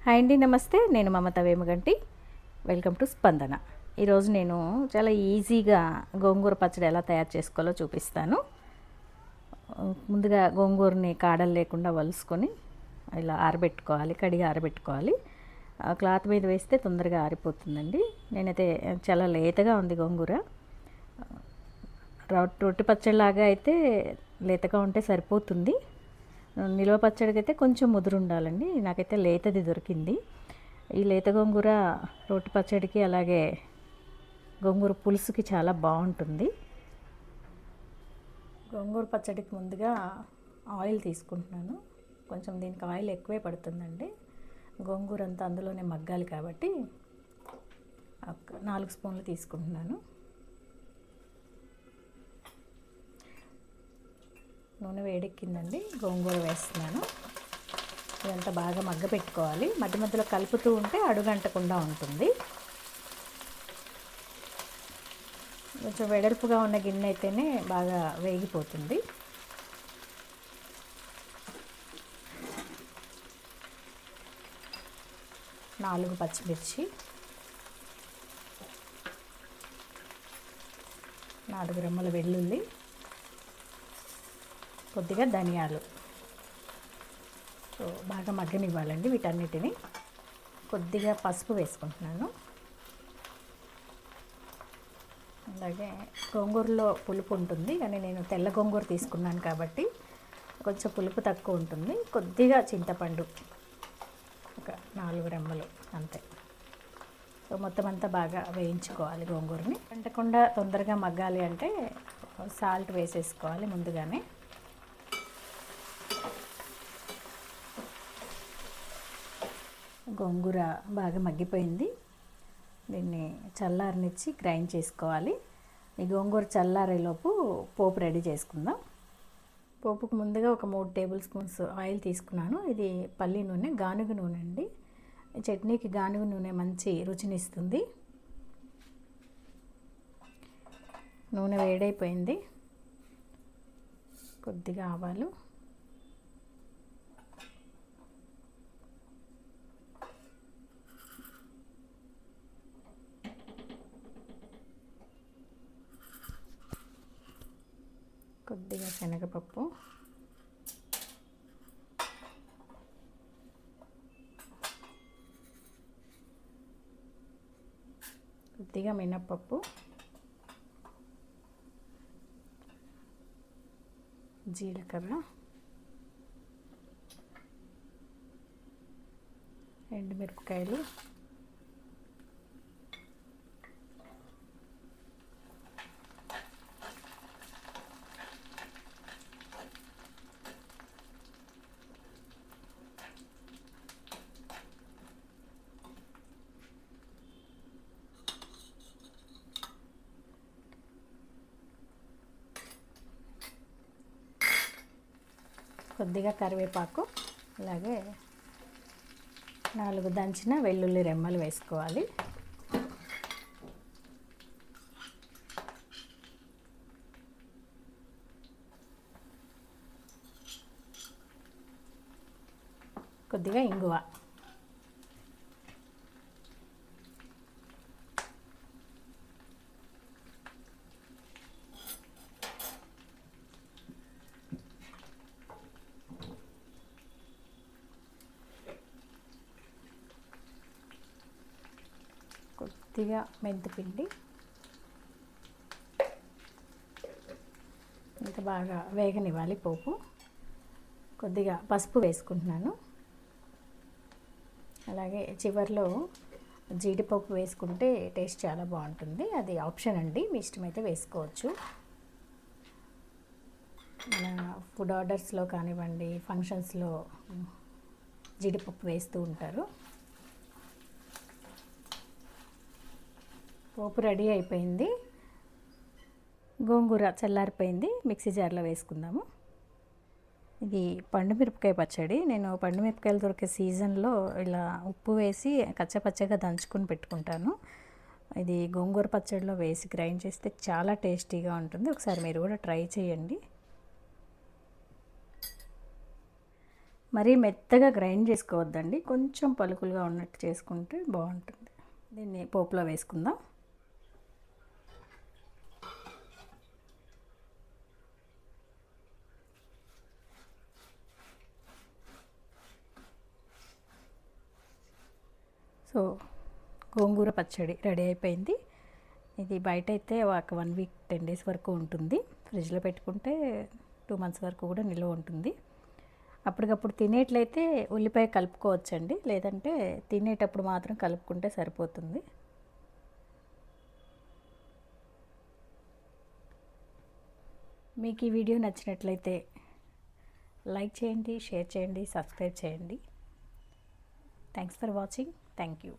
Hi అండి, నమస్తే. నేను మమత వేముగంటి. వెల్కమ్ టు స్పందన. ఈరోజు నేను చాలా ఈజీగా గోంగూర పచ్చడి ఎలా తయారు చేసుకోవాలో చూపిస్తాను. ముందుగా గోంగూరని కాడలు లేకుండా వలుసుకొని ఇలా ఆరబెట్టుకోవాలి, కడిగి ఆరబెట్టుకోవాలి. క్లాత్ మీద వేస్తే తొందరగా ఆరిపోతుందండి. నేనైతే చాలా లేతగా ఉంది గోంగూర. రొట్టె పచ్చడిలాగా అయితే లేతగా ఉంటే సరిపోతుంది. నిల్వ పచ్చడికి అయితే కొంచెం ముదురు ఉండాలండి. నాకైతే లేతది దొరికింది. ఈ లేత గోంగూర రోటి పచ్చడికి అలాగే గోంగూర పులుసుకి చాలా బాగుంటుంది. గోంగూర పచ్చడికి ముందుగా ఆయిల్ తీసుకుంటున్నాను. కొంచెం దీనికి ఆయిల్ ఎక్కువే పడుతుందండి. గోంగూర అంతా అందులోనే మగ్గాలి కాబట్టి 4 స్పూన్లు తీసుకుంటున్నాను. నూనె వేడెక్కిందండి. గోంగూర వేస్తున్నాను. ఇదంతా బాగా మగ్గ పెట్టుకోవాలి. మధ్య మధ్యలో కలుపుతూ ఉంటే అడుగంటకుండా ఉంటుంది. కొంచెం వెడల్పుగా ఉన్న గిన్నె అయితేనే బాగా వేగిపోతుంది. నాలుగు పచ్చిమిర్చి, 4 రెమ్మల వెల్లుల్లి, కొద్దిగా ధనియాలు. సో బాగా మగ్గనివ్వాలండి వీటన్నిటిని. కొద్దిగా పసుపు వేసుకుంటున్నాను. అలాగే గోంగూరలో పులుపు ఉంటుంది, కానీ నేను తెల్ల గోంగూర తీసుకున్నాను కాబట్టి కొంచెం పులుపు తక్కువ ఉంటుంది. కొద్దిగా చింతపండు, ఒక 4 రెమ్మలు అంతే. సో మొత్తం అంతా బాగా వేయించుకోవాలి. గోంగూరని అంటకుండా తొందరగా మగ్గాలి అంటే సాల్ట్ వేసేసుకోవాలి ముందుగానే. గోంగూర బాగా మగ్గిపోయింది. దీన్ని చల్లారనిచ్చి గ్రైండ్ చేసుకోవాలి. ఈ గోంగూర చల్లారేలోపు పోపు రెడీ చేసుకుందాం. పోపుకు ముందుగా ఒక 3 టేబుల్ స్పూన్స్ ఆయిల్ తీసుకున్నాను. ఇది పల్లి నూనె, గానుగ నూనె అండి. చట్నీకి గానుగ నూనె మంచి రుచినిస్తుంది. నూనె వేడైపోయింది. కొద్దిగా ఆవాలు, కొద్దిగా శనగపప్పు, కొద్దిగా మినప్పప్పు, జీలకర్ర, ఎండుమిరపకాయలు, కొద్దిగా కరివేపాకు, అలాగే 4 దంచిన వెల్లుల్లి రెమ్మలు వేసుకోవాలి. కొద్దిగా ఇంగువ, కొద్దిగా మెంతిపిండి. ఇంకా బాగా వేగనివ్వాలి పోపు. కొద్దిగా పసుపు వేసుకుంటున్నాను. అలాగే చివరిలో జీడిపప్పు వేసుకుంటే టేస్ట్ చాలా బాగుంటుంది. అది ఆప్షన్ అండి, మీ ఇష్టమైతే వేసుకోవచ్చు. మన ఫుడ్ ఆర్డర్స్లో కానివ్వండి, ఫంక్షన్స్లో జీడిపప్పు వేస్తూ ఉంటారు. పోపు రెడీ అయిపోయింది. గోంగూర చల్లారిపోయింది. మిక్సీ జార్లో వేసుకుందాము. ఇది పండుమిరపకాయ పచ్చడి. నేను పండుమిరపకాయలు దొరికే సీజన్లో ఇలా ఉప్పు వేసి కచ్చపచ్చగా దంచుకొని పెట్టుకుంటాను. ఇది గోంగూర పచ్చడిలో వేసి గ్రైండ్ చేస్తే చాలా టేస్టీగా ఉంటుంది. ఒకసారి మీరు కూడా ట్రై చేయండి. మరీ మెత్తగా గ్రైండ్ చేసుకోవద్దండి, కొంచెం పలుకులుగా ఉన్నట్టు చేసుకుంటే బాగుంటుంది. దీన్ని పోపులో వేసుకుందాం. సో గోంగూర పచ్చడి రెడీ అయిపోయింది. ఇది బయట అయితే ఒక 1 వీక్ 10 డేస్ వరకు ఉంటుంది. ఫ్రిడ్జ్లో పెట్టుకుంటే 2 మంత్స్ వరకు కూడా నిల్వ ఉంటుంది. అప్పటికప్పుడు తినేట్లయితే ఉల్లిపాయ కలుపుకోవచ్చండి, లేదంటే తినేటప్పుడు మాత్రం కలుపుకుంటే సరిపోతుంది. మీకు ఈ వీడియో నచ్చినట్లయితే లైక్ చేయండి, షేర్ చేయండి, సబ్స్క్రైబ్ చేయండి. Thanks for watching. Thank you.